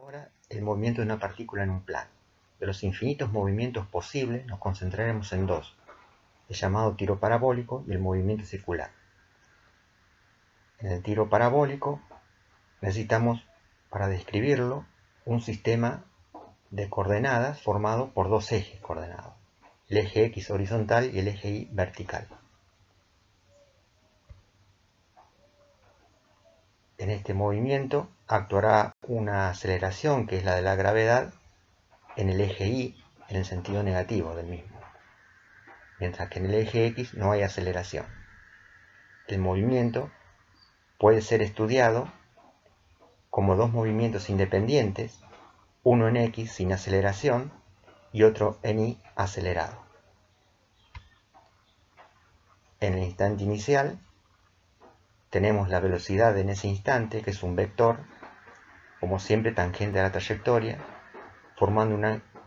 Ahora, el movimiento de una partícula en un plano. De los infinitos movimientos posibles, nos concentraremos en dos: el llamado tiro parabólico y el movimiento circular. En el tiro parabólico necesitamos, para describirlo, un sistema de coordenadas formado por dos ejes coordenados: el eje X horizontal y el eje Y vertical. En este movimiento actuará una aceleración, que es la de la gravedad, en el eje Y, en el sentido negativo del mismo, mientras que en el eje X no hay aceleración. El movimiento puede ser estudiado como dos movimientos independientes, uno en X sin aceleración y otro en Y acelerado. En el instante inicial tenemos la velocidad en ese instante, que es un vector, como siempre tangente a la trayectoria, formando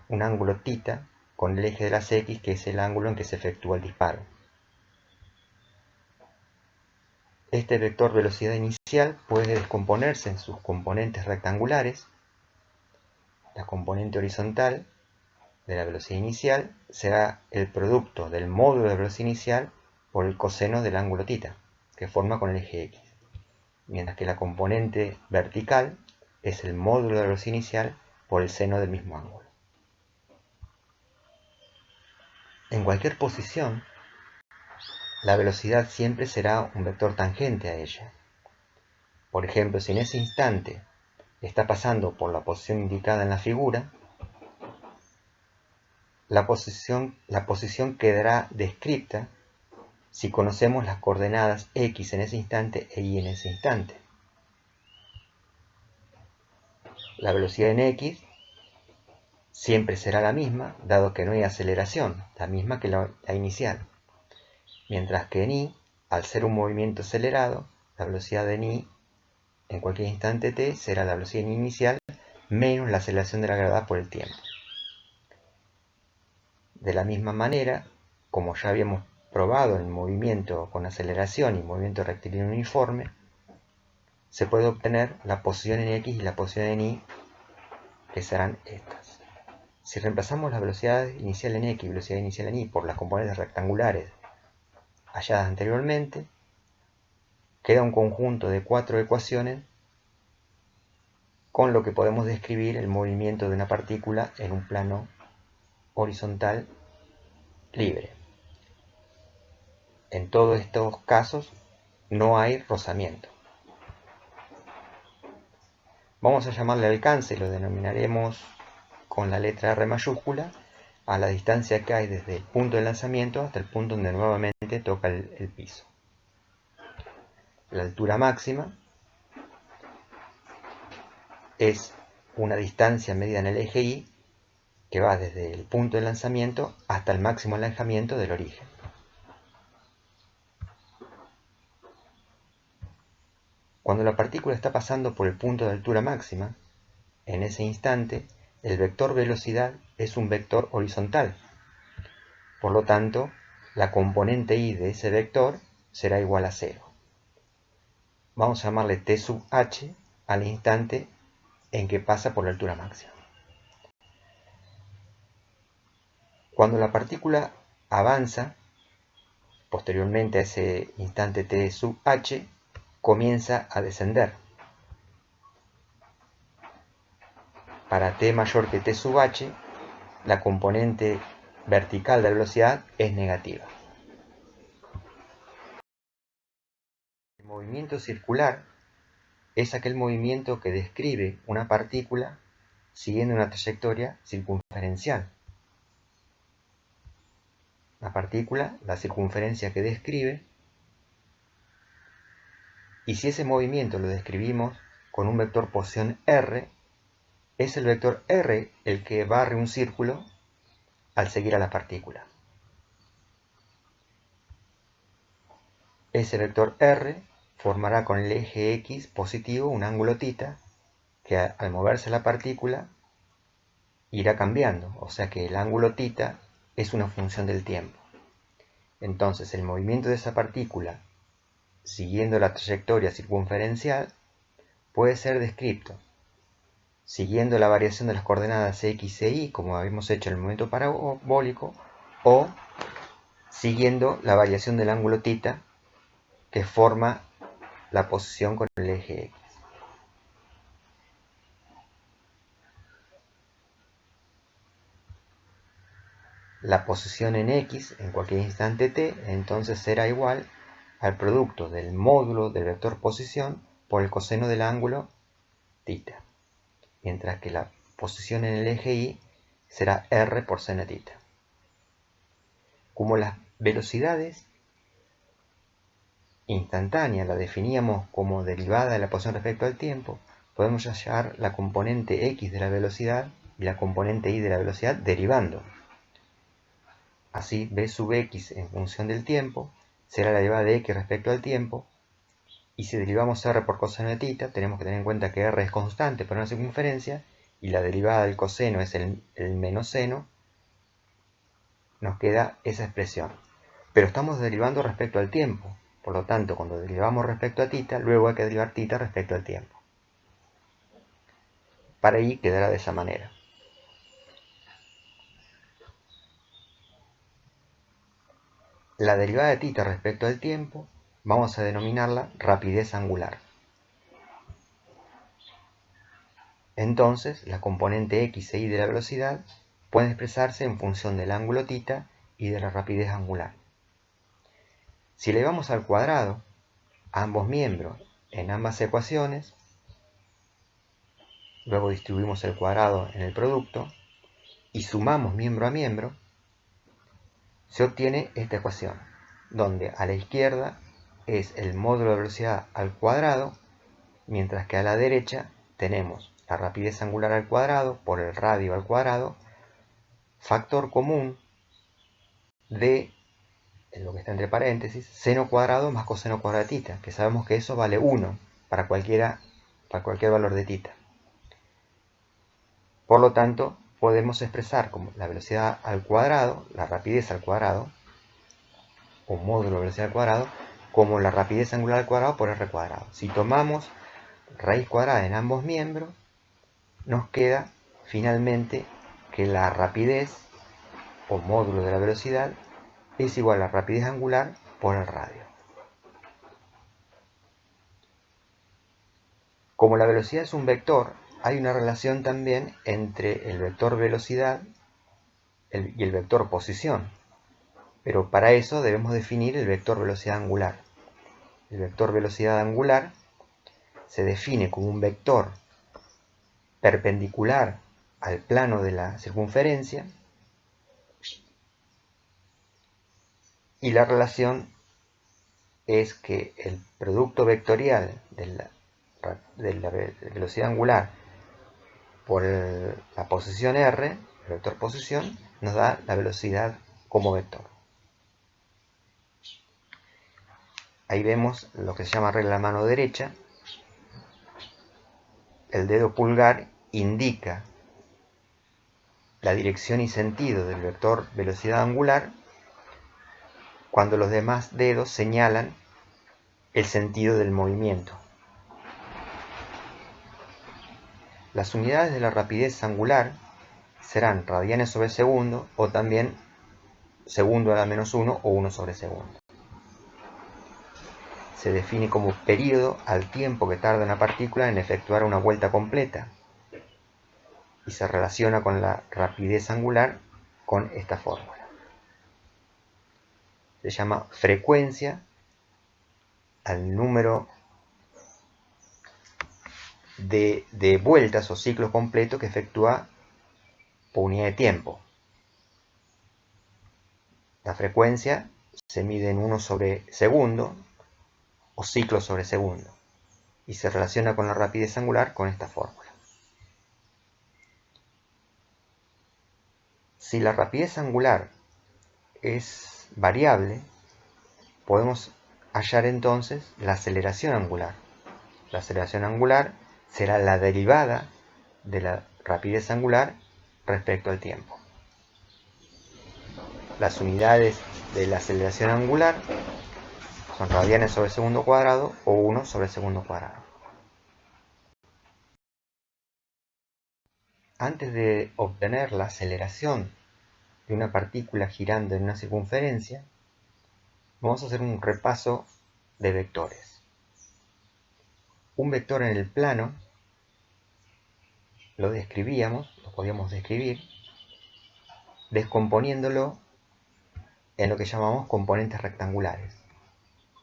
un ángulo θ con el eje de las X, que es el ángulo en que se efectúa el disparo. Este vector velocidad inicial puede descomponerse en sus componentes rectangulares. La componente horizontal de la velocidad inicial será el producto del módulo de velocidad inicial por el coseno del ángulo θ, que forma con el eje X, mientras que la componente vertical es el módulo de velocidad inicial por el seno del mismo ángulo. En cualquier posición, la velocidad siempre será un vector tangente a ella. Por ejemplo, si en ese instante está pasando por la posición indicada en la figura, la posición quedará descrita si conocemos las coordenadas X en ese instante e Y en ese instante. La velocidad en X siempre será la misma, dado que no hay aceleración, la misma que la inicial. Mientras que en Y, al ser un movimiento acelerado, la velocidad en Y en cualquier instante t será la velocidad inicial menos la aceleración de la gravedad por el tiempo. De la misma manera, como ya habíamos probado en movimiento con aceleración y movimiento rectilíneo uniforme, se puede obtener la posición en X y la posición en Y, que serán estas. Si reemplazamos la velocidad inicial en X y velocidad inicial en Y por las componentes rectangulares halladas anteriormente, queda un conjunto de 4 ecuaciones con lo que podemos describir el movimiento de una partícula en un plano horizontal libre. En todos estos casos no hay rozamiento. Vamos a llamarle alcance, lo denominaremos con la letra R mayúscula, a la distancia que hay desde el punto de lanzamiento hasta el punto donde nuevamente toca el piso. La altura máxima es una distancia medida en el eje Y, que va desde el punto de lanzamiento hasta el máximo alejamiento del origen. Cuando la partícula está pasando por el punto de altura máxima, en ese instante el vector velocidad es un vector horizontal. Por lo tanto, la componente Y de ese vector será igual a 0. Vamos a llamarle t sub h al instante en que pasa por la altura máxima. Cuando la partícula avanza, posteriormente a ese instante t sub h, comienza a descender. Para t mayor que t sub h, la componente vertical de la velocidad es negativa. El movimiento circular es aquel movimiento que describe una partícula siguiendo una trayectoria circunferencial. La partícula, la circunferencia que describe, y si ese movimiento lo describimos con un vector posición r, es el vector r el que barre un círculo al seguir a la partícula. Ese vector r formará con el eje X positivo un ángulo θ que al moverse la partícula irá cambiando, o sea que el ángulo θ es una función del tiempo. Entonces el movimiento de esa partícula siguiendo la trayectoria circunferencial puede ser descrito siguiendo la variación de las coordenadas x e y, como habíamos hecho en el momento parabólico, o siguiendo la variación del ángulo θ que forma la posición con el eje x. La posición en x en cualquier instante t entonces será igual al producto del módulo del vector posición por el coseno del ángulo θ, mientras que la posición en el eje y será r por seno θ. Como las velocidades instantáneas las definíamos como derivada de la posición respecto al tiempo, podemos hallar la componente x de la velocidad y la componente y de la velocidad derivando. Así, b sub x en función del tiempo será la derivada de x respecto al tiempo, y si derivamos r por coseno de θ, tenemos que tener en cuenta que r es constante para una circunferencia, y la derivada del coseno es el menos seno, nos queda esa expresión. Pero estamos derivando respecto al tiempo, por lo tanto, cuando derivamos respecto a θ, luego hay que derivar θ respecto al tiempo. Para y quedará de esa manera. La derivada de θ respecto al tiempo vamos a denominarla rapidez angular. Entonces, la componente x e y de la velocidad pueden expresarse en función del ángulo θ y de la rapidez angular. Si elevamos al cuadrado ambos miembros en ambas ecuaciones, luego distribuimos el cuadrado en el producto y sumamos miembro a miembro, se obtiene esta ecuación, donde a la izquierda es el módulo de velocidad al cuadrado, mientras que a la derecha tenemos la rapidez angular al cuadrado por el radio al cuadrado, factor común de lo que está entre paréntesis, seno cuadrado más coseno cuadrado de θ, que sabemos que eso vale 1 para cualquier valor de θ. Por lo tanto, podemos expresar como la velocidad al cuadrado, la rapidez al cuadrado, o módulo de velocidad al cuadrado, como la rapidez angular al cuadrado por r cuadrado. Si tomamos raíz cuadrada en ambos miembros, nos queda finalmente que la rapidez, o módulo de la velocidad, es igual a la rapidez angular por el radio. Como la velocidad es un vector, hay una relación también entre el vector velocidad y el vector posición. Pero para eso debemos definir el vector velocidad angular. El vector velocidad angular se define como un vector perpendicular al plano de la circunferencia, y la relación es que el producto vectorial de la velocidad angular por la posición r, el vector posición, nos da la velocidad como vector. Ahí vemos lo que se llama regla de la mano derecha. El dedo pulgar indica la dirección y sentido del vector velocidad angular, cuando los demás dedos señalan el sentido del movimiento. Las unidades de la rapidez angular serán radianes sobre segundo, o también segundo a la menos 1 o 1 sobre segundo. Se define como periodo al tiempo que tarda una partícula en efectuar una vuelta completa, y se relaciona con la rapidez angular con esta fórmula. Se llama frecuencia al número de vueltas o ciclos completos que efectúa por unidad de tiempo. La frecuencia se mide en 1 sobre segundo o ciclos sobre segundo, y se relaciona con la rapidez angular con esta fórmula. Si la rapidez angular es variable, podemos hallar entonces la aceleración angular. La aceleración angular será la derivada de la rapidez angular respecto al tiempo. Las unidades de la aceleración angular son radianes sobre segundo cuadrado o 1 sobre segundo cuadrado. antes de obtener la aceleración de una partícula girando en una circunferencia, vamos a hacer un repaso de vectores. Un vector en el plano lo podíamos describir descomponiéndolo en lo que llamamos componentes rectangulares.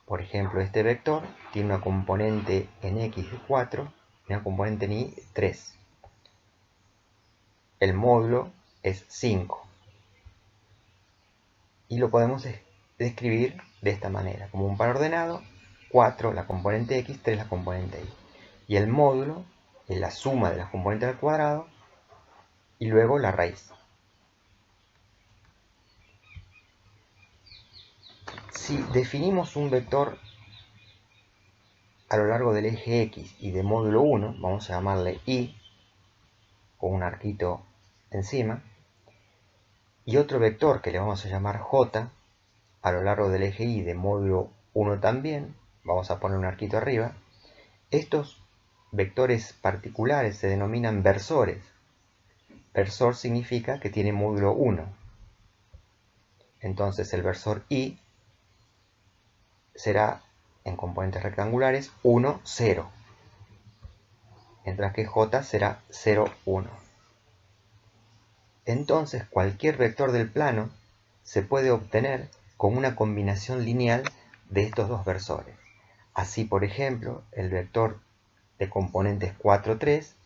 Por ejemplo, este vector tiene una componente en X de 4 y una componente en Y de 3. El módulo es 5. Y lo podemos describir de esta manera, como un par ordenado, 4 la componente X, 3 la componente Y. Y el módulo es la suma de las componentes al cuadrado y luego la raíz. Si definimos un vector a lo largo del eje X y de módulo 1, vamos a llamarle Y, con un arquito encima, y otro vector que le vamos a llamar J, a lo largo del eje Y de módulo 1 también, vamos a poner un arquito arriba. Estos vectores particulares se denominan versores. Versor significa que tiene módulo 1. Entonces el versor Y será en componentes rectangulares 1, 0. Mientras que J será 0, 1. Entonces cualquier vector del plano se puede obtener con una combinación lineal de estos dos versores. Así, por ejemplo, el vector de componentes 4, 3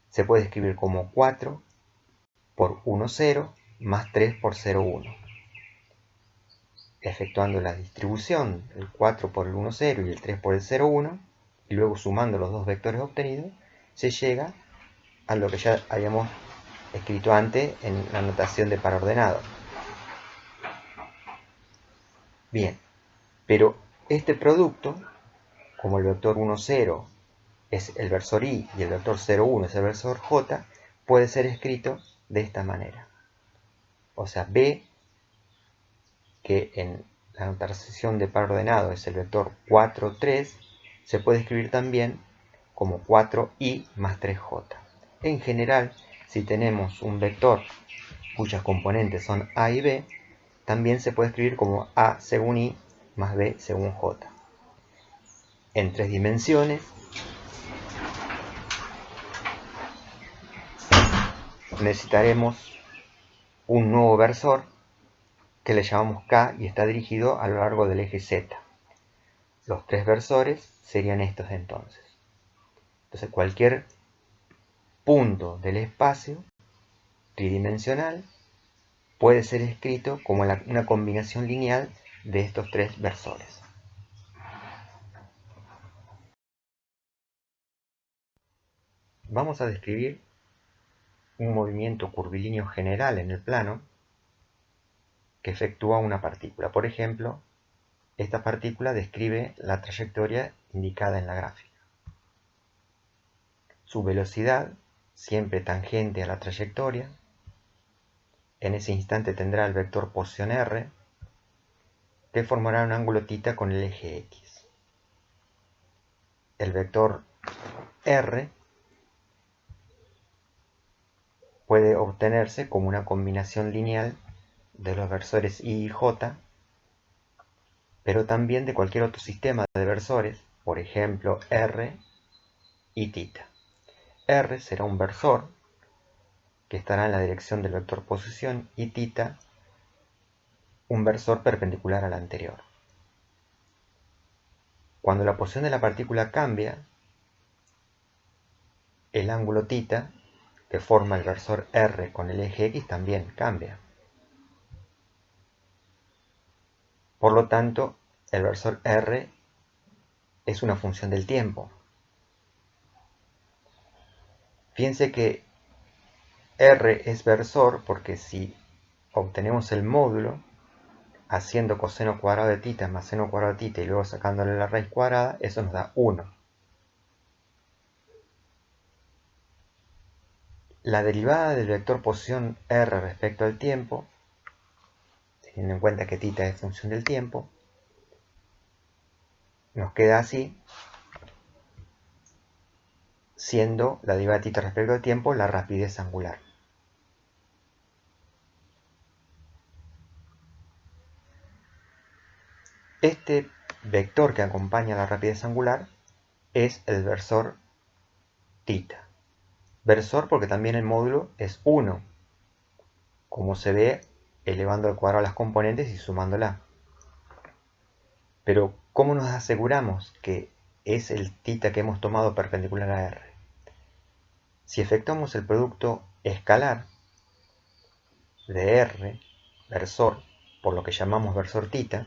se puede escribir como 4 por 1, 0 más 3 por 0, 1. Efectuando la distribución, el 4 por el 1, 0 y el 3 por el 0, 1, y luego sumando los dos vectores obtenidos, se llega a lo que ya habíamos escrito antes en la notación de par ordenado. Bien, pero este producto, como el vector 1, 0 es el versor Y y el vector 0, 1 es el versor J, puede ser escrito de esta manera. O sea, B, que en la notación de par ordenado es el vector 4, 3, se puede escribir también como 4i más 3j. En general, si tenemos un vector cuyas componentes son a y b, también se puede escribir como a según i más b según j. En 3 dimensiones necesitaremos un nuevo versor que le llamamos K y está dirigido a lo largo del eje Z. Los 3 versores serían estos entonces. Entonces cualquier punto del espacio tridimensional puede ser escrito como una combinación lineal de estos 3 versores. Vamos a describir un movimiento curvilíneo general en el plano que efectúa una partícula. Por ejemplo, esta partícula describe la trayectoria indicada en la gráfica. Su velocidad, siempre tangente a la trayectoria, en ese instante tendrá el vector posición r, que formará un ángulo θ con el eje x. El vector r puede obtenerse como una combinación lineal de los versores y y j, pero también de cualquier otro sistema de versores, por ejemplo r y θ. R será un versor que estará en la dirección del vector posición y θ un versor perpendicular al anterior. Cuando la posición de la partícula cambia, el ángulo θ que forma el versor R con el eje X también cambia. Por lo tanto, el versor R es una función del tiempo. Fíjense que R es versor porque si obtenemos el módulo haciendo coseno cuadrado de θ más seno cuadrado de θ y luego sacándole la raíz cuadrada, eso nos da 1. La derivada del vector posición R respecto al tiempo, teniendo en cuenta que θ es función del tiempo, nos queda así. siendo la derivada de θ respecto al tiempo la rapidez angular. Este vector que acompaña la rapidez angular es el versor θ. Versor porque también el módulo es 1, como se ve elevando al cuadrado las componentes y sumándola. Pero, ¿cómo nos aseguramos que es el θ que hemos tomado perpendicular a R? Si efectuamos el producto escalar de R, versor, por lo que llamamos versor θ,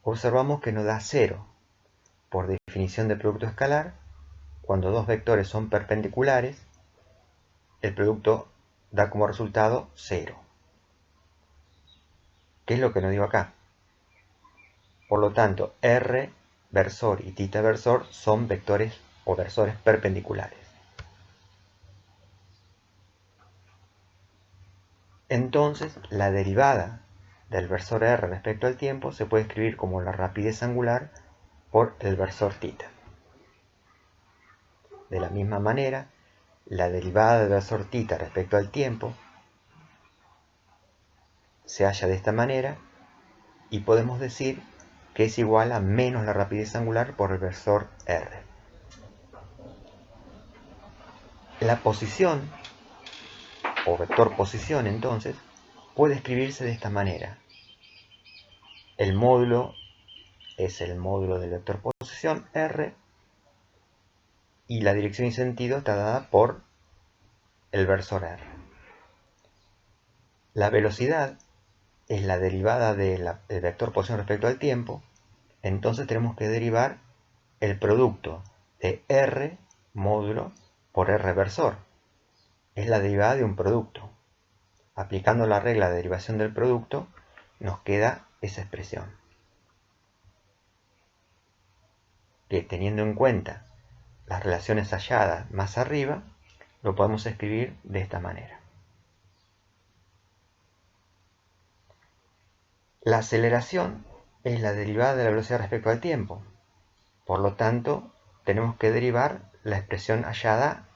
observamos que nos da 0. Por definición de producto escalar, cuando dos vectores son perpendiculares, el producto da como resultado 0. ¿Qué es lo que nos dio acá? Por lo tanto, R versor y θ versor son vectores o versores perpendiculares. Entonces, la derivada del versor R respecto al tiempo se puede escribir como la rapidez angular por el versor θ. De la misma manera, la derivada del versor θ respecto al tiempo se halla de esta manera y podemos decir que es igual a menos la rapidez angular por el versor R. La posición, o vector posición entonces, puede escribirse de esta manera. El módulo es el módulo del vector posición R y la dirección y sentido está dada por el versor R. La velocidad es la derivada del vector posición respecto al tiempo, entonces tenemos que derivar el producto de R módulo por R versor. Es la derivada de un producto. Aplicando la regla de derivación del producto, nos queda esa expresión. Que teniendo en cuenta las relaciones halladas más arriba, lo podemos escribir de esta manera. La aceleración es la derivada de la velocidad respecto al tiempo. Por lo tanto, tenemos que derivar la expresión hallada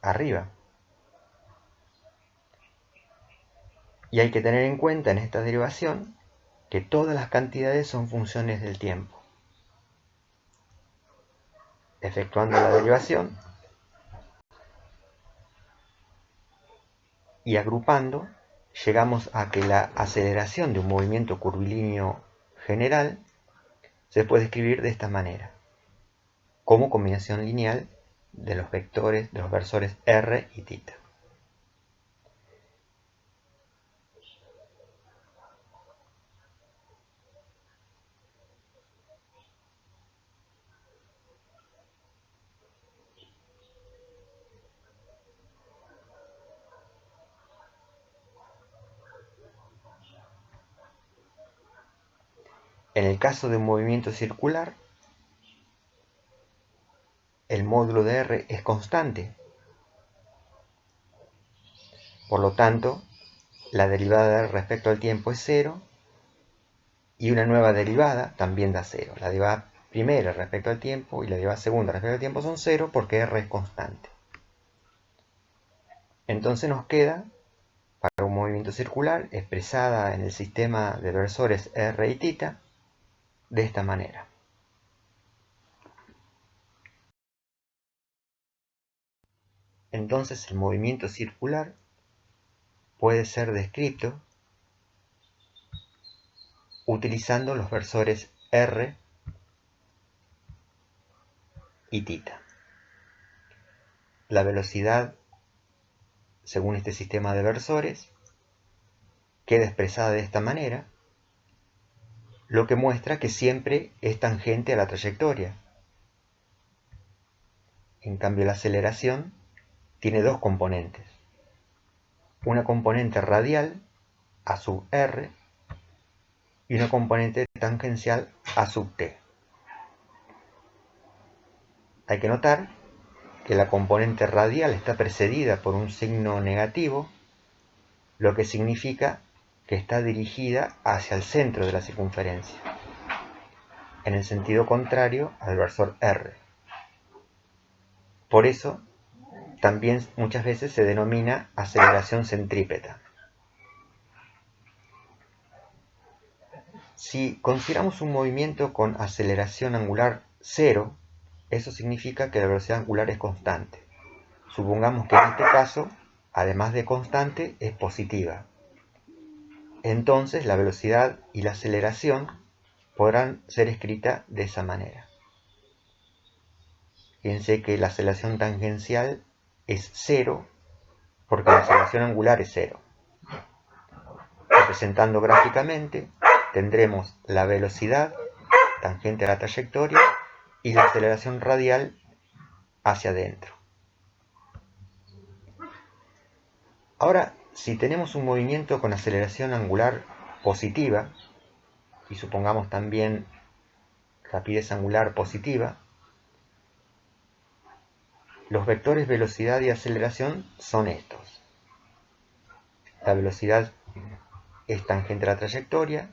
arriba. Y hay que tener en cuenta en esta derivación que todas las cantidades son funciones del tiempo. Efectuando la derivación y agrupando, llegamos a que la aceleración de un movimiento curvilíneo general se puede escribir de esta manera, como combinación lineal de los vectores, de los versores R y θ. En el caso de un movimiento circular, el módulo de R es constante. Por lo tanto, la derivada de R respecto al tiempo es 0 y una nueva derivada también da 0. La derivada primera respecto al tiempo y la derivada segunda respecto al tiempo son 0 porque R es constante. Entonces nos queda, para un movimiento circular, expresada en el sistema de versores R y θ, de esta manera. Entonces el movimiento circular puede ser descrito utilizando los versores R y θ. La velocidad, según este sistema de versores, queda expresada de esta manera, lo que muestra que siempre es tangente a la trayectoria. En cambio, la aceleración tiene dos componentes. Una componente radial, A sub R, y una componente tangencial, A sub T. Hay que notar que la componente radial está precedida por un signo negativo, lo que significa que está dirigida hacia el centro de la circunferencia, en el sentido contrario al versor R. Por eso también muchas veces se denomina aceleración centrípeta. Si consideramos un movimiento con aceleración angular 0, eso significa que la velocidad angular es constante. Supongamos que en este caso, además de constante, es positiva. Entonces la velocidad y la aceleración podrán ser escritas de esa manera. Fíjense que la aceleración tangencial es 0 porque la aceleración angular es 0. Representando gráficamente, tendremos la velocidad tangente a la trayectoria y la aceleración radial hacia adentro. Ahora, si tenemos un movimiento con aceleración angular positiva, y supongamos también rapidez angular positiva, los vectores velocidad y aceleración son estos. La velocidad es tangente a la trayectoria.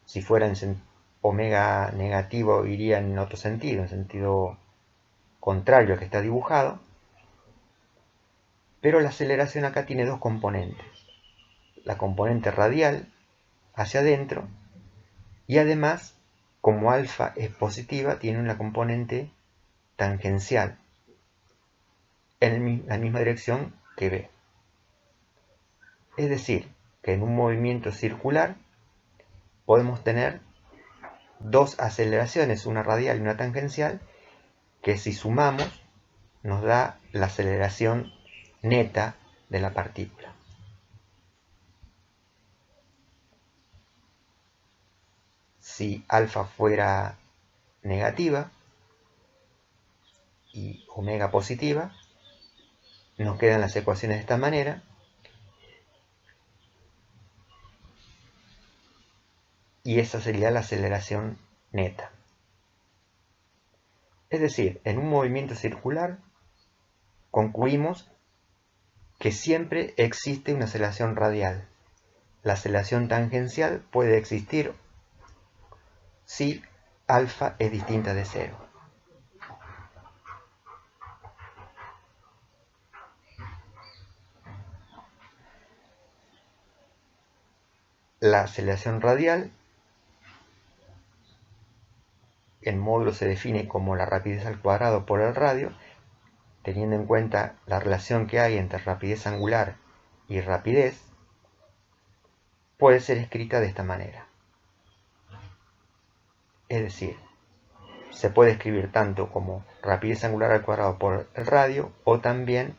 Si fuera en omega negativo, iría en otro sentido, en sentido contrario al que está dibujado. Pero la aceleración acá tiene dos componentes. La componente radial hacia adentro y además, como alfa es positiva, tiene una componente tangencial en la misma dirección que B. Es decir, que en un movimiento circular podemos tener dos aceleraciones, una radial y una tangencial, que si sumamos nos da la aceleración neta de la partícula. Si alfa fuera negativa y omega positiva, nos quedan las ecuaciones de esta manera. Y esa sería la aceleración neta. Es decir, en un movimiento circular concluimos que siempre existe una aceleración radial. La aceleración tangencial puede existir si alfa es distinta de 0. La aceleración radial, el módulo se define como la rapidez al cuadrado por el radio, teniendo en cuenta la relación que hay entre rapidez angular y rapidez, puede ser escrita de esta manera. Es decir, se puede escribir tanto como rapidez angular al cuadrado por el radio o también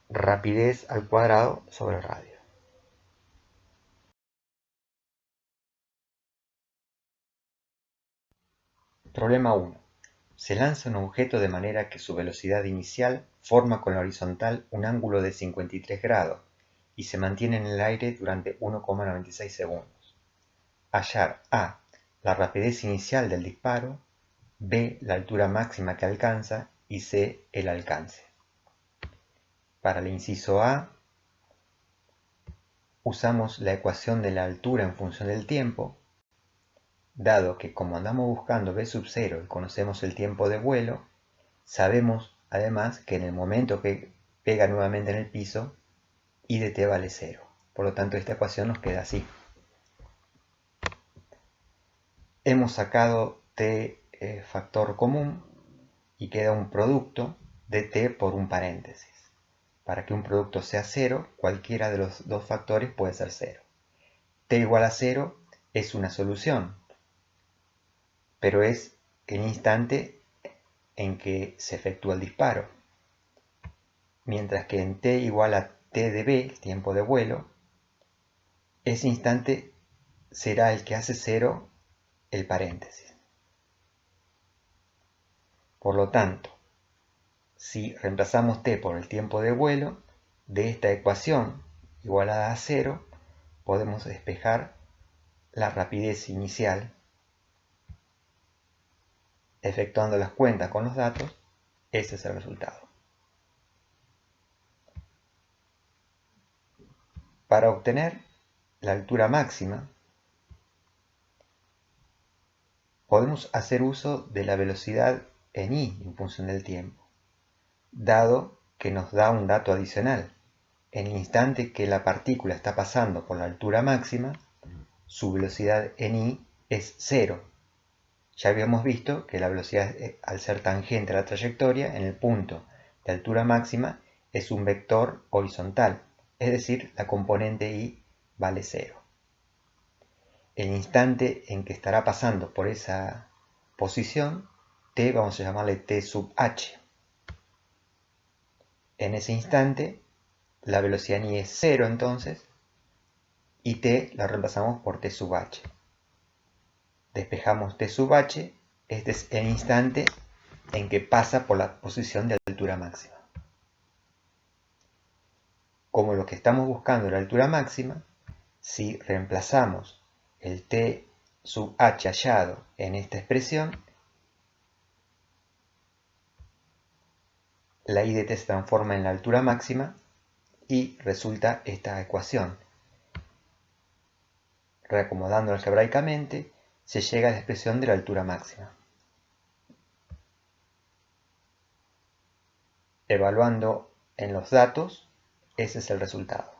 rapidez al cuadrado sobre el radio. Problema 1. Se lanza un objeto de manera que su velocidad inicial forma con la horizontal un ángulo de 53 grados y se mantiene en el aire durante 1,96 segundos. Hallar a. La rapidez inicial del disparo, b. La altura máxima que alcanza y c. El alcance. Para el inciso A, usamos la ecuación de la altura en función del tiempo, dado que como andamos buscando v sub 0 y conocemos el tiempo de vuelo, sabemos además que en el momento que pega nuevamente en el piso, I de t vale 0. Por lo tanto, esta ecuación nos queda así. Hemos sacado t factor común y queda un producto de t por un paréntesis. Para que un producto sea 0, cualquiera de los dos factores puede ser 0. T igual a 0 es una solución, pero es el instante en que se efectúa el disparo. Mientras que en t igual a t de b, el tiempo de vuelo, ese instante será el que hace 0 el paréntesis. Por lo tanto, si reemplazamos t por el tiempo de vuelo, de esta ecuación igualada a 0, podemos despejar la rapidez inicial. Efectuando las cuentas con los datos, ese es el resultado. Para obtener la altura máxima, podemos hacer uso de la velocidad en y en función del tiempo, dado que nos da un dato adicional. En el instante que la partícula está pasando por la altura máxima, su velocidad en y es 0. Ya habíamos visto que la velocidad, al ser tangente a la trayectoria, en el punto de altura máxima es un vector horizontal, es decir, la componente y vale 0. El instante en que estará pasando por esa posición, t, vamos a llamarle t sub h. En ese instante, la velocidad en y es 0 entonces, y t la reemplazamos por t sub h. Despejamos t sub h, este es el instante en que pasa por la posición de altura máxima. Como lo que estamos buscando es la altura máxima, si reemplazamos el t sub h hallado en esta expresión, la i de t se transforma en la altura máxima y resulta esta ecuación. Reacomodando algebraicamente, se llega a la expresión de la altura máxima. Evaluando en los datos, ese es el resultado.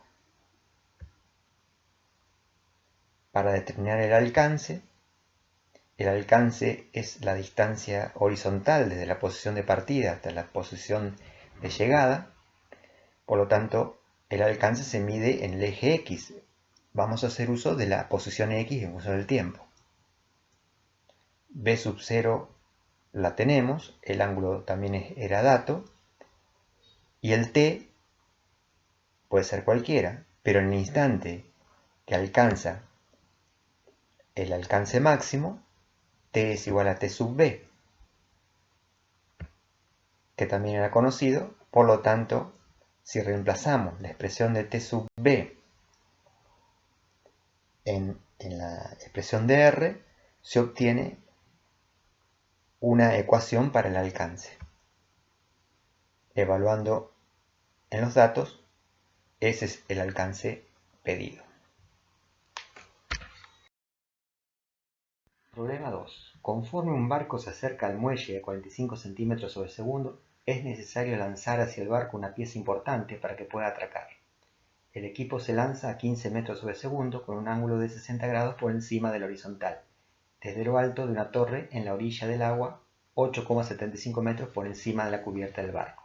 Para determinar el alcance es la distancia horizontal desde la posición de partida hasta la posición de llegada. Por lo tanto, el alcance se mide en el eje X. Vamos a hacer uso de la posición X en función del tiempo. B sub 0 la tenemos, el ángulo también era dato, y el t puede ser cualquiera, pero en el instante que alcanza el alcance máximo, t es igual a t sub b, que también era conocido. Por lo tanto, si reemplazamos la expresión de t sub b en la expresión de r, se obtiene una ecuación para el alcance. Evaluando en los datos, ese es el alcance pedido. Problema 2. Conforme un barco se acerca al muelle de 45 centímetros sobre segundo, es necesario lanzar hacia el barco una pieza importante para que pueda atracar. El equipo se lanza a 15 metros sobre segundo con un ángulo de 60 grados por encima del horizontal, desde lo alto de una torre en la orilla del agua, 8,75 metros por encima de la cubierta del barco.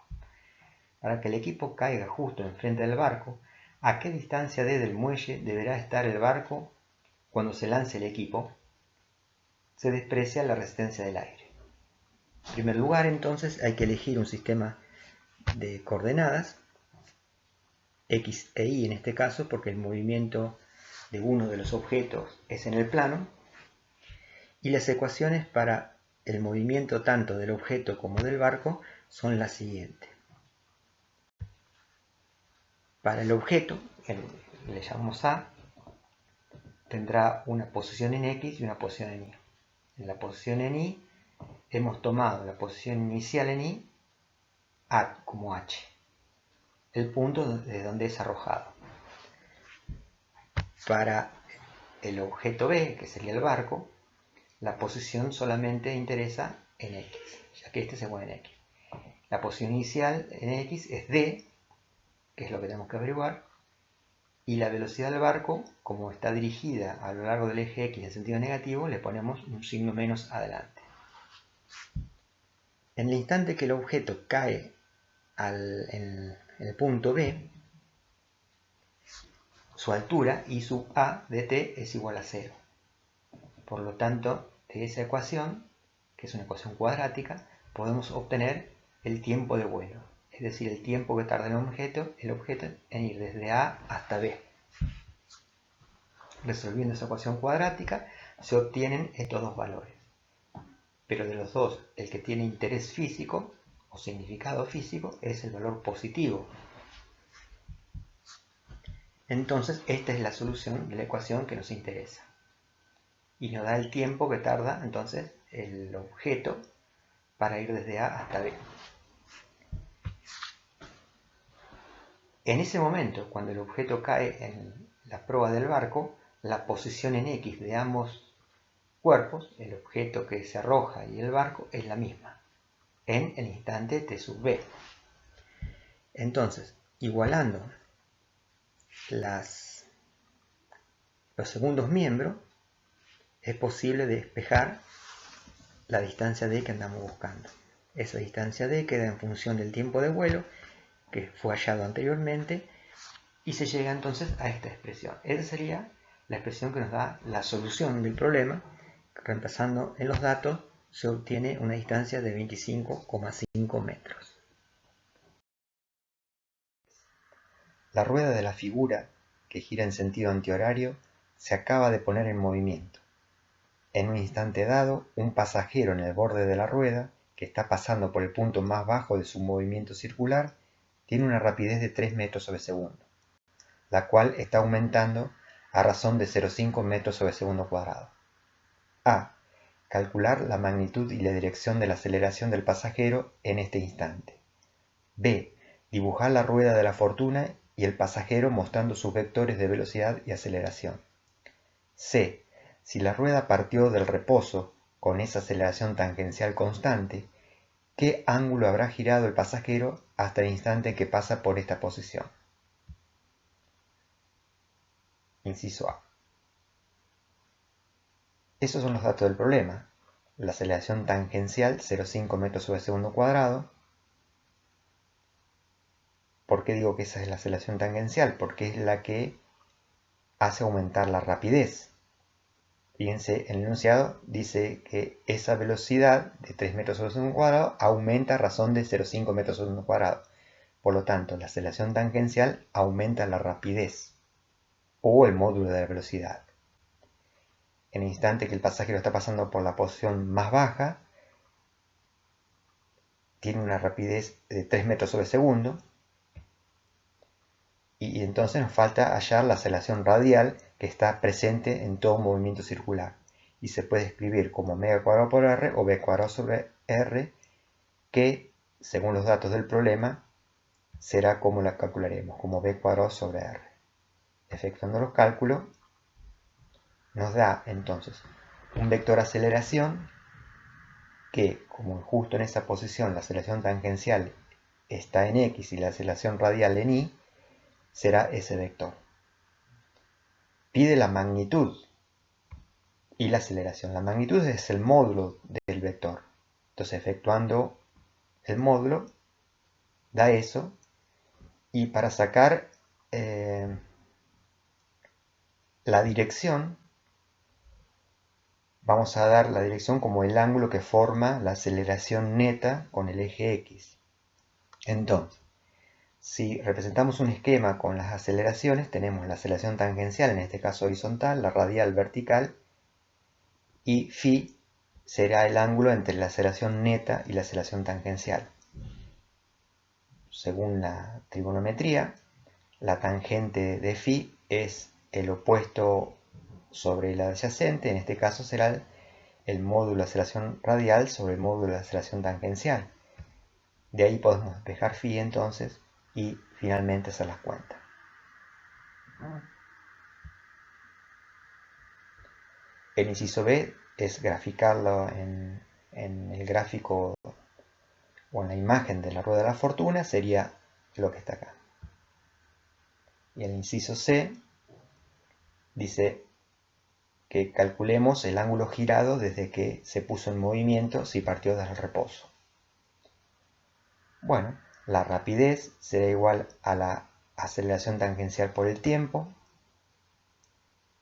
Para que el equipo caiga justo enfrente del barco, ¿a qué distancia d del muelle deberá estar el barco cuando se lance el equipo? Se desprecia la resistencia del aire. En primer lugar, entonces, hay que elegir un sistema de coordenadas, X e Y en este caso, porque el movimiento de uno de los objetos es en el plano, y las ecuaciones para el movimiento tanto del objeto como del barco son las siguientes. Para el objeto, que le llamamos A, tendrá una posición en X y una posición en Y. En la posición en Y hemos tomado la posición inicial en Y A como H, el punto de donde es arrojado. Para el objeto B, que sería el barco, la posición solamente interesa en X, ya que este se mueve en X. La posición inicial en X es D, que es lo que tenemos que averiguar, y la velocidad del barco, como está dirigida a lo largo del eje X en sentido negativo, le ponemos un signo menos adelante. En el instante que el objeto cae en el punto B, su altura I sub A de t es igual a 0. Por lo tanto, de esa ecuación, que es una ecuación cuadrática, podemos obtener el tiempo de vuelo, es decir, el tiempo que tarda el objeto en ir desde A hasta B. Resolviendo esa ecuación cuadrática, se obtienen estos dos valores. Pero de los dos, el que tiene interés físico o significado físico es el valor positivo. Entonces, esta es la solución de la ecuación que nos interesa. Y nos da el tiempo que tarda, entonces, el objeto para ir desde A hasta B. En ese momento, cuando el objeto cae en la proa del barco, la posición en X de ambos cuerpos, el objeto que se arroja y el barco, es la misma. en el instante t sub b. Entonces, igualando los segundos miembros, es posible despejar la distancia d que andamos buscando. Esa distancia d queda en función del tiempo de vuelo que fue hallado anteriormente y se llega entonces a esta expresión. Esa sería la expresión que nos da la solución del problema. Reemplazando en los datos se obtiene una distancia de 25,5 metros. La rueda de la figura, que gira en sentido antihorario, se acaba de poner en movimiento. En un instante dado, un pasajero en el borde de la rueda, que está pasando por el punto más bajo de su movimiento circular, tiene una rapidez de 3 metros sobre segundo, la cual está aumentando a razón de 0,5 metros sobre segundo cuadrado. A. Calcular la magnitud y la dirección de la aceleración del pasajero en este instante. B. Dibujar la rueda de la fortuna y el pasajero mostrando sus vectores de velocidad y aceleración. C. Si la rueda partió del reposo con esa aceleración tangencial constante, ¿qué ángulo habrá girado el pasajero hasta el instante en que pasa por esta posición? Inciso A. Esos son los datos del problema. La aceleración tangencial, 0,5 metros sobre segundo cuadrado. ¿Por qué digo que esa es la aceleración tangencial? Porque es la que hace aumentar la rapidez. Fíjense, en el enunciado dice que esa velocidad de 3 metros sobre segundo cuadrado aumenta a razón de 0,5 metros sobre segundo cuadrado. Por lo tanto, la aceleración tangencial aumenta la rapidez o el módulo de la velocidad. En el instante que el pasajero está pasando por la posición más baja, tiene una rapidez de 3 metros sobre segundo. Y entonces nos falta hallar la aceleración radial que está presente en todo movimiento circular. Y se puede escribir como omega cuadrado por r o b cuadrado sobre r, que según los datos del problema será como la calcularemos, como b cuadrado sobre r. Efectuando los cálculos nos da entonces un vector aceleración que, como justo en esa posición la aceleración tangencial está en x y la aceleración radial en y, será ese vector. Pide la magnitud y la aceleración. La magnitud es el módulo del vector. Entonces, efectuando el módulo, da eso. Y para sacar la dirección, vamos a dar la dirección como el ángulo que forma la aceleración neta con el eje X. Entonces, si representamos un esquema con las aceleraciones, tenemos la aceleración tangencial, en este caso horizontal, la radial vertical, y φ será el ángulo entre la aceleración neta y la aceleración tangencial. Según la trigonometría, la tangente de φ es el opuesto sobre el adyacente, en este caso será el módulo de aceleración radial sobre el módulo de aceleración tangencial. De ahí podemos despejar φ entonces y finalmente hacer las cuentas. El inciso B es graficarlo en el gráfico o en la imagen de la rueda de la fortuna, sería lo que está acá. Y el inciso C dice que calculemos el ángulo girado desde que se puso en movimiento si partió del reposo. Bueno, la rapidez será igual a la aceleración tangencial por el tiempo.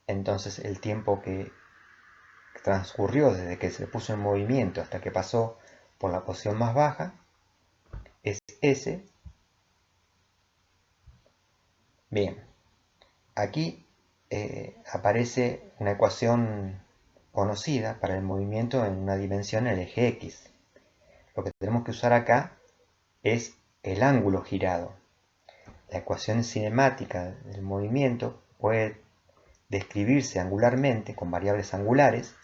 Entonces el tiempo que transcurrió desde que se puso en movimiento hasta que pasó por la posición más baja es S. Bien, aquí aparece una ecuación conocida para el movimiento en una dimensión, el eje X. Lo que tenemos que usar acá es el ángulo girado. La ecuación cinemática del movimiento puede describirse angularmente con variables angulares,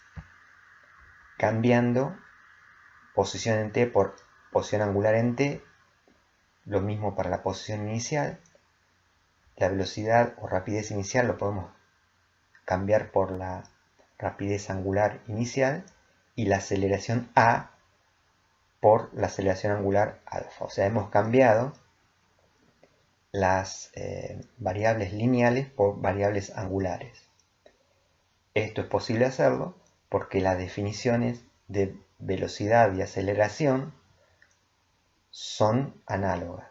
cambiando posición en t por posición angular en t, lo mismo para la posición inicial. La velocidad o rapidez inicial lo podemos cambiar por la rapidez angular inicial y la aceleración a por la aceleración angular alfa. O sea, hemos cambiado las variables lineales por variables angulares. Esto es posible hacerlo porque las definiciones de velocidad y aceleración son análogas.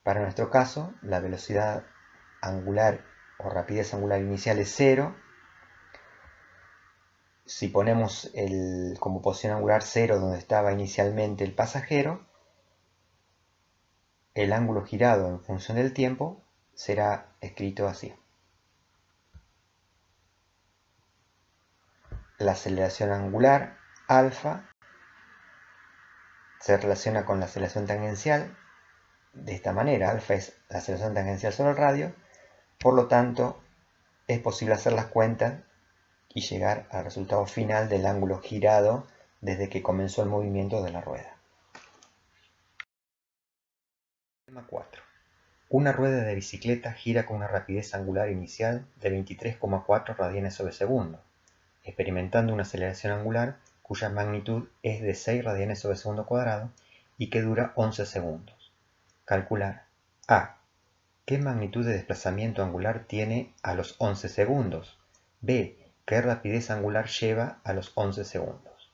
Para nuestro caso, la velocidad angular o rapidez angular inicial es 0. Si ponemos como posición angular 0 donde estaba inicialmente el pasajero, el ángulo girado en función del tiempo será escrito así. La aceleración angular alfa se relaciona con la aceleración tangencial de esta manera. Alfa es la aceleración tangencial sobre el radio, por lo tanto es posible hacer las cuentas y llegar al resultado final del ángulo girado desde que comenzó el movimiento de la rueda. Tema 4. Una rueda de bicicleta gira con una rapidez angular inicial de 23,4 radianes sobre segundo, experimentando una aceleración angular cuya magnitud es de 6 radianes sobre segundo cuadrado y que dura 11 segundos. Calcular a. ¿Qué magnitud de desplazamiento angular tiene a los 11 segundos? B. ¿Qué rapidez angular lleva a los 11 segundos?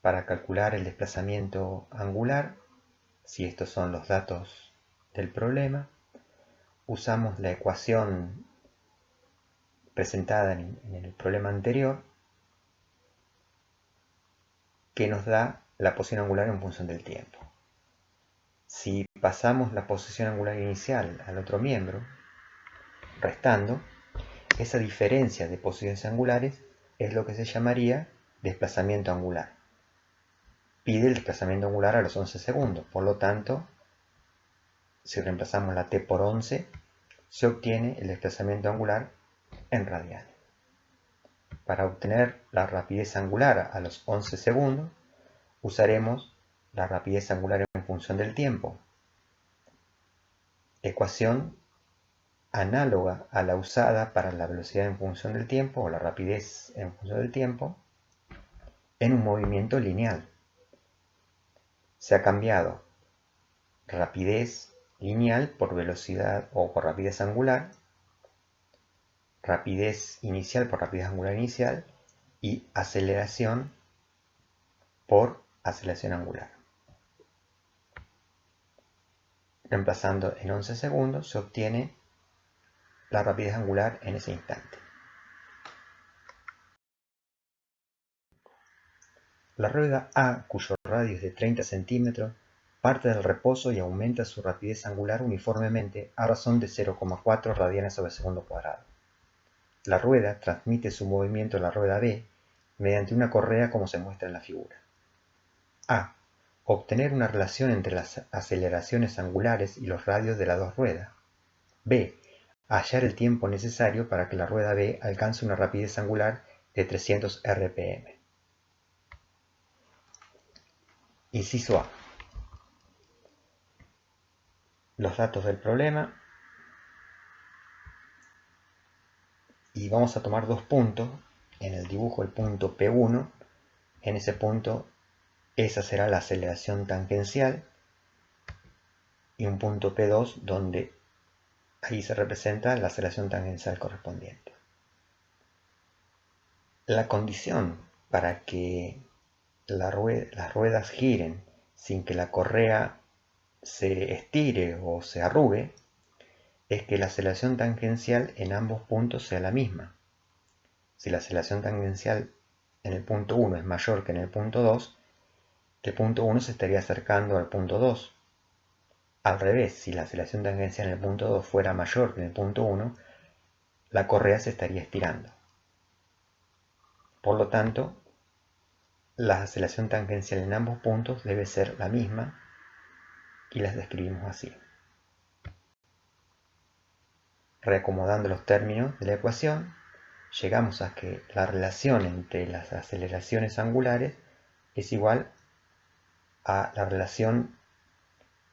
Para calcular el desplazamiento angular, si estos son los datos del problema, usamos la ecuación presentada en el problema anterior, que nos da la posición angular en función del tiempo. Si pasamos la posición angular inicial al otro miembro, restando, esa diferencia de posiciones angulares es lo que se llamaría desplazamiento angular. Pide el desplazamiento angular a los 11 segundos, por lo tanto, si reemplazamos la t por 11, se obtiene el desplazamiento angular en radianes. Para obtener la rapidez angular a los 11 segundos, usaremos la rapidez angular en función del tiempo, ecuación análoga a la usada para la velocidad en función del tiempo o la rapidez en función del tiempo en un movimiento lineal. Se ha cambiado rapidez lineal por velocidad o por rapidez angular, rapidez inicial por rapidez angular inicial y aceleración por aceleración angular. Reemplazando en 11 segundos se obtiene la rapidez angular en ese instante. La rueda A, cuyo radio es de 30 centímetros, parte del reposo y aumenta su rapidez angular uniformemente a razón de 0,4 radianes sobre segundo cuadrado. La rueda transmite su movimiento a la rueda B mediante una correa como se muestra en la figura. A. Obtener una relación entre las aceleraciones angulares y los radios de las dos ruedas. B. Hallar el tiempo necesario para que la rueda B alcance una rapidez angular de 300 rpm. Inciso A. Los datos del problema. Y vamos a tomar dos puntos. En el dibujo el punto P1. En ese punto esa será la aceleración tangencial. Y un punto P2 donde ahí se representa la aceleración tangencial correspondiente. La condición para que las ruedas giren sin que la correa se estire o se arrugue es que la aceleración tangencial en ambos puntos sea la misma. Si la aceleración tangencial en el punto 1 es mayor que en el punto 2, el punto 1 se estaría acercando al punto 2. Al revés, si la aceleración tangencial en el punto 2 fuera mayor que en el punto 1, la correa se estaría estirando. Por lo tanto, la aceleración tangencial en ambos puntos debe ser la misma y las describimos así. Reacomodando los términos de la ecuación, llegamos a que la relación entre las aceleraciones angulares es igual a la relación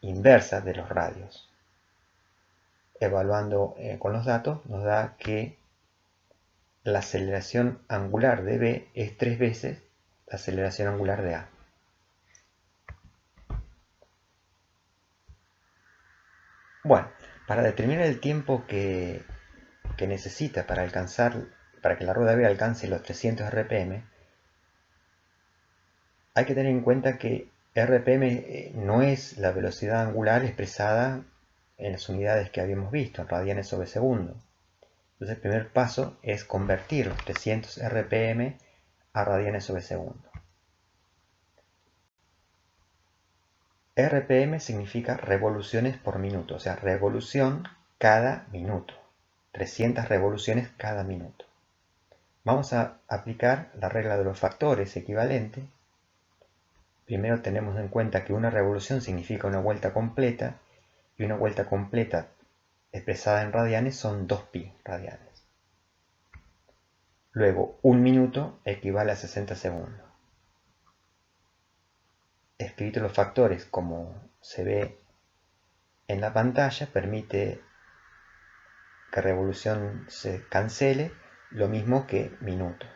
inversa de los radios. Evaluando con los datos nos da que la aceleración angular de B es 3 veces la aceleración angular de A. Bueno, para determinar el tiempo que necesita para que la rueda B alcance los 300 RPM, hay que tener en cuenta que RPM no es la velocidad angular expresada en las unidades que habíamos visto, en radianes sobre segundo. Entonces el primer paso es convertir los 300 RPM a radianes sobre segundo. RPM significa revoluciones por minuto, o sea, revolución cada minuto. 300 revoluciones cada minuto. Vamos a aplicar la regla de los factores equivalente. Primero tenemos en cuenta que una revolución significa una vuelta completa, y una vuelta completa expresada en radianes son 2pi radianes. Luego, un minuto equivale a 60 segundos. Escrito los factores como se ve en la pantalla, permite que revolución se cancele, lo mismo que minuto.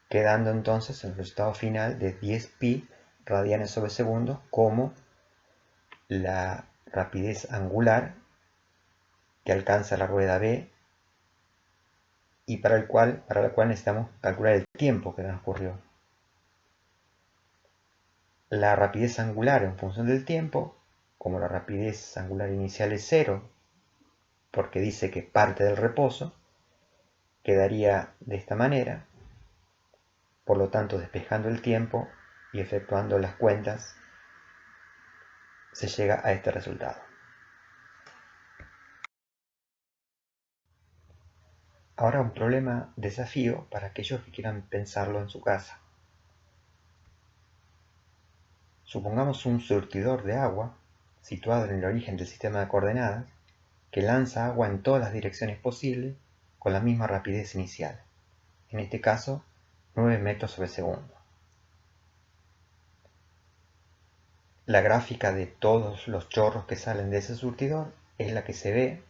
Quedando entonces el resultado final de 10pi radianes sobre segundo como la rapidez angular que alcanza la rueda B y para la cual necesitamos calcular el tiempo que transcurrió. La rapidez angular en función del tiempo, como la rapidez angular inicial es 0, porque dice que parte del reposo, quedaría de esta manera. Por lo tanto, despejando el tiempo y efectuando las cuentas, se llega a este resultado. Ahora un desafío para aquellos que quieran pensarlo en su casa. Supongamos un surtidor de agua situado en el origen del sistema de coordenadas que lanza agua en todas las direcciones posibles con la misma rapidez inicial, en este caso 9 metros sobre segundo. La gráfica de todos los chorros que salen de ese surtidor es la que se ve,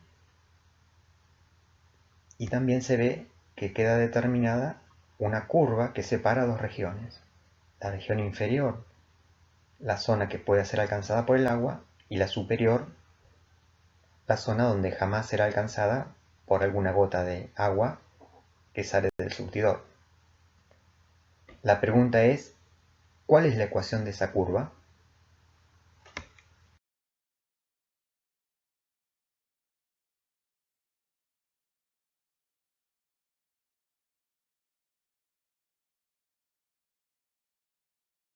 y también se ve que queda determinada una curva que separa dos regiones. La región inferior, la zona que puede ser alcanzada por el agua, y la superior, la zona donde jamás será alcanzada por alguna gota de agua que sale del surtidor. La pregunta es, ¿cuál es la ecuación de esa curva?